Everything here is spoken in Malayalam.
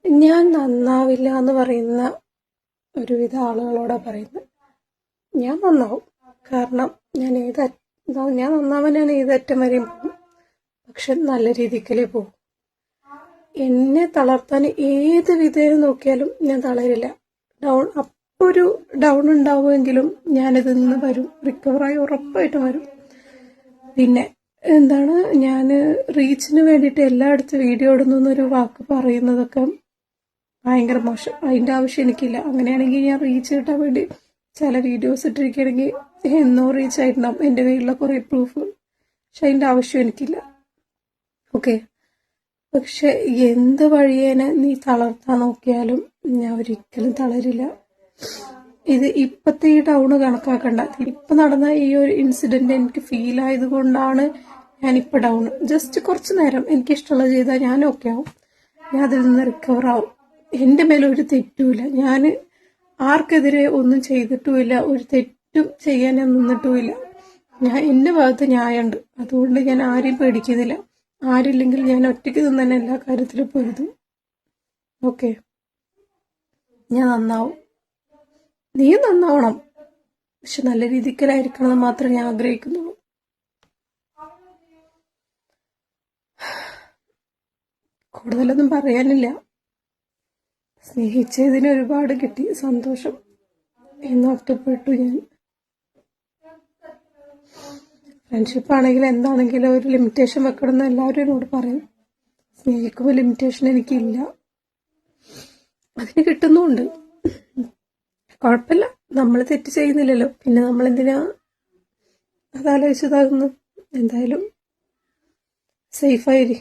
ഞാൻ നന്നാവില്ല എന്ന് പറയുന്ന ഒരുവിധ ആളുകളോടാ പറയുന്നത്. ഞാൻ നന്നാവും. കാരണം ഞാൻ നന്നാവാൻ ഞാൻ ഏതറ്റം വരെയും പോകും. പക്ഷെ നല്ല രീതിക്കലേ പോകും. എന്നെ തളർത്താൻ ഏത് വിധേയം നോക്കിയാലും ഞാൻ തളരില്ല. അപ്പോൾ ഒരു ഡൗൺ ഉണ്ടാവുമെങ്കിലും ഞാനിതിൽ നിന്ന് വരും. റിക്കവറായി ഉറപ്പായിട്ടും വരും. പിന്നെ ഞാൻ റീച്ചിന് വേണ്ടിയിട്ട് എല്ലായിടത്തും വീഡിയോ ഇടുന്നൊരു വാക്ക് പറയുന്നതൊക്കെ ഭയങ്കര മോശം. അതിൻ്റെ ആവശ്യം എനിക്കില്ല. അങ്ങനെയാണെങ്കിൽ ഞാൻ റീച്ച് കിട്ടാൻ വേണ്ടി ചില വീഡിയോസ് ഇട്ടിരിക്കുകയാണെങ്കിൽ എന്നോ റീച്ച് ആയിട്ടുണ്ടാവും എൻ്റെ കയ്യിലുള്ള കുറേ പ്രൂഫ്. പക്ഷെ അതിൻ്റെ ആവശ്യം എനിക്കില്ല. ഓക്കെ. പക്ഷെ എന്ത് വഴിയേനെ നീ തളർത്താൻ നോക്കിയാലും ഞാൻ ഒരിക്കലും തളരില്ല. ഇത് ഇപ്പത്തെ ഈ ഡൗണ് കണക്കാക്കണ്ട. ഇപ്പൊ നടന്ന ഈ ഒരു ഇൻസിഡന്റ് എനിക്ക് ഫീൽ ആയത് കൊണ്ടാണ് ഞാനിപ്പോ ഡൗൺ. ജസ്റ്റ് കുറച്ചു നേരം എനിക്ക് ഇഷ്ടമുള്ളത് ചെയ്താൽ ഞാൻ ഓക്കെ ആവും. ഞാൻ അതിൽ നിന്ന് റിക്കവർ ആവും. എന്റെ മേലെ ഒരു തെറ്റുമില്ല. ഞാൻ ആർക്കെതിരെ ഒന്നും ചെയ്തിട്ടുമില്ല. ഒരു തെറ്റും ചെയ്യാൻ ഞാൻ നിന്നിട്ടുമില്ല. എന്റെ ഭാഗത്ത് ന്യായമുണ്ട്. അതുകൊണ്ട് ഞാൻ ആരെയും പേടിക്കുന്നില്ല. ആരില്ലെങ്കിൽ ഞാൻ ഒറ്റയ്ക്ക് നിന്ന് തന്നെ എല്ലാ കാര്യത്തിലും പൊരുതും. ഓക്കെ. ഞാൻ നന്നാവും. നീയും നന്നാവണം. പക്ഷെ നല്ല രീതിക്കലായിരിക്കണം എന്ന് മാത്രമേ ഞാൻ ആഗ്രഹിക്കുന്നുള്ളൂ. കൂടുതലൊന്നും പറയാനില്ല. സ്നേഹിച്ചതിന് ഒരുപാട് കിട്ടി സന്തോഷം. എന്ന് ഒറ്റപ്പെട്ടു ഞാൻ. ഫ്രണ്ട്ഷിപ്പ് ആണെങ്കിലും എന്താണെങ്കിലും ഒരു ലിമിറ്റേഷൻ വെക്കണം എന്ന് എല്ലാവരും എന്നോട് പറയും. സ്നേഹിക്കുമ്പോൾ ലിമിറ്റേഷൻ എനിക്കില്ല. അതിന് കിട്ടുന്നുമുണ്ട്. കുഴപ്പമില്ല. നമ്മൾ തെറ്റ് ചെയ്യുന്നില്ലല്ലോ. പിന്നെ നമ്മൾ എന്തിനാ അതാലോചിച്ചതാകുന്നു. എന്തായാലും സേഫായിരി.